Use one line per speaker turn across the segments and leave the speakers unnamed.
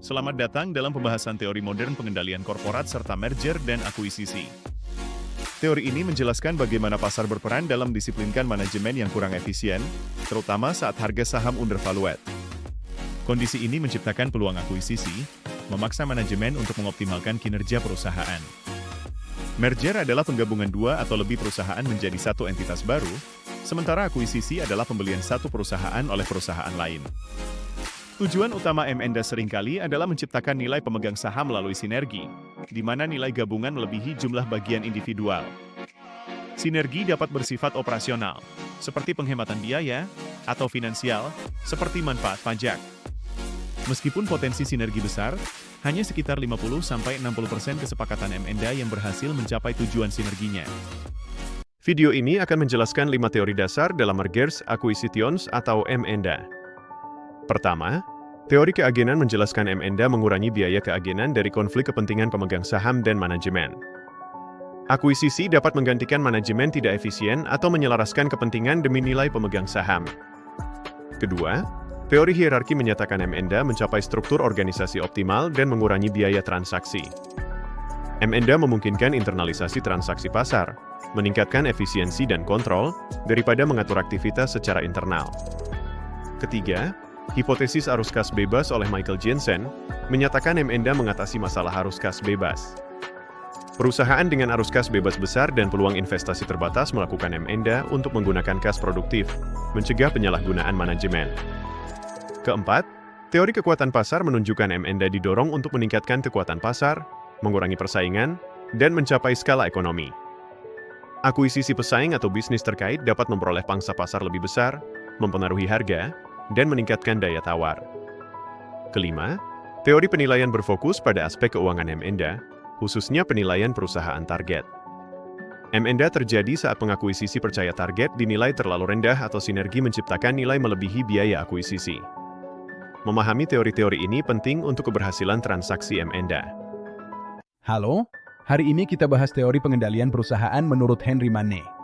Selamat datang dalam pembahasan teori modern pengendalian korporat serta merger dan akuisisi. Teori ini menjelaskan bagaimana pasar berperan dalam disiplinkan manajemen yang kurang efisien, terutama saat harga saham undervalued. Kondisi ini menciptakan peluang akuisisi, memaksa manajemen untuk mengoptimalkan kinerja perusahaan. Merger adalah penggabungan dua atau lebih perusahaan menjadi satu entitas baru, sementara akuisisi adalah pembelian satu perusahaan oleh perusahaan lain. Tujuan utama M&A seringkali adalah menciptakan nilai pemegang saham melalui sinergi, di mana nilai gabungan melebihi jumlah bagian individual. Sinergi dapat bersifat operasional, seperti penghematan biaya, atau finansial, seperti manfaat pajak. Meskipun potensi sinergi besar, hanya sekitar 50-60% kesepakatan M&A yang berhasil mencapai tujuan sinerginya. Video ini akan menjelaskan 5 teori dasar dalam mergers, acquisitions, atau M&A. Pertama, teori keagenan menjelaskan M&A mengurangi biaya keagenan dari konflik kepentingan pemegang saham dan manajemen. Akuisisi dapat menggantikan manajemen tidak efisien atau menyelaraskan kepentingan demi nilai pemegang saham. Kedua, teori hierarki menyatakan M&A mencapai struktur organisasi optimal dan mengurangi biaya transaksi. M&A memungkinkan internalisasi transaksi pasar, meningkatkan efisiensi dan kontrol, daripada mengatur aktivitas secara internal. Ketiga, hipotesis arus kas bebas oleh Michael Jensen menyatakan M&A mengatasi masalah arus kas bebas. Perusahaan dengan arus kas bebas besar dan peluang investasi terbatas melakukan M&A untuk menggunakan kas produktif, mencegah penyalahgunaan manajemen. Keempat, teori kekuatan pasar menunjukkan M&A didorong untuk meningkatkan kekuatan pasar, mengurangi persaingan, dan mencapai skala ekonomi. Akuisisi pesaing atau bisnis terkait dapat memperoleh pangsa pasar lebih besar, mempengaruhi harga, dan meningkatkan daya tawar. Kelima, teori penilaian berfokus pada aspek keuangan M&A, khususnya penilaian perusahaan target. M&A terjadi saat pengakuisisi percaya target dinilai terlalu rendah atau sinergi menciptakan nilai melebihi biaya akuisisi. Memahami teori-teori ini penting untuk keberhasilan transaksi M&A.
Halo, hari ini kita bahas teori pengendalian perusahaan menurut Henry Manne.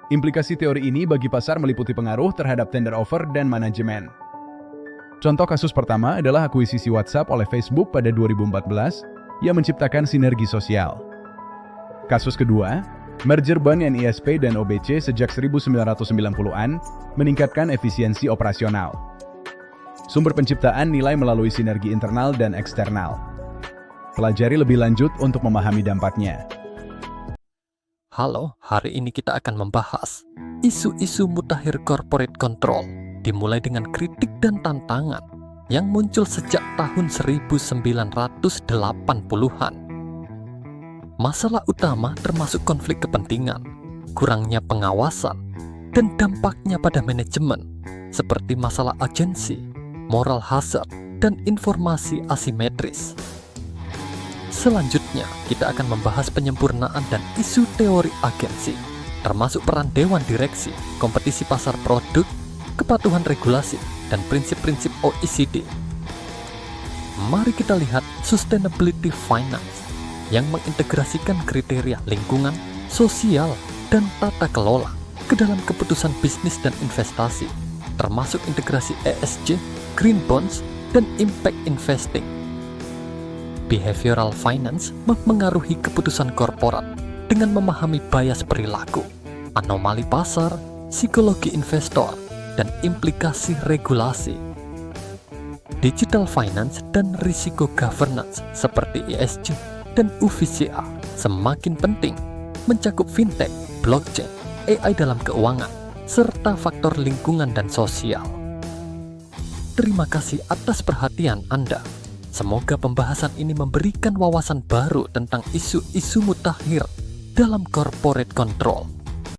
Implikasi teori ini bagi pasar meliputi pengaruh terhadap tender offer dan manajemen. Contoh kasus pertama adalah akuisisi WhatsApp oleh Facebook pada 2014 yang menciptakan sinergi sosial. Kasus kedua, merger bank NISP dan OBC sejak 1990-an meningkatkan efisiensi operasional. Sumber penciptaan nilai melalui sinergi internal dan eksternal. Pelajari lebih lanjut untuk memahami dampaknya.
Halo, hari ini kita akan membahas isu-isu mutakhir corporate control, dimulai dengan kritik dan tantangan yang muncul sejak tahun 1980-an. Masalah utama termasuk konflik kepentingan, kurangnya pengawasan, dan dampaknya pada manajemen, seperti masalah agensi, moral hazard, dan informasi asimetris. Selanjutnya, kita akan membahas penyempurnaan dan isu teori agensi, termasuk peran dewan direksi, kompetisi pasar produk, kepatuhan regulasi, dan prinsip-prinsip OECD. Mari kita lihat sustainability finance, yang mengintegrasikan kriteria lingkungan, sosial, dan tata kelola ke dalam keputusan bisnis dan investasi, termasuk integrasi ESG, green bonds, dan impact investing. Behavioral finance mempengaruhi keputusan korporat dengan memahami bias perilaku, anomali pasar, psikologi investor, dan implikasi regulasi. Digital finance dan risiko governance seperti ESG dan UVCA semakin penting, mencakup fintech, blockchain, AI dalam keuangan, serta faktor lingkungan dan sosial. Terima kasih atas perhatian Anda. Semoga pembahasan ini memberikan wawasan baru tentang isu-isu mutakhir dalam corporate control.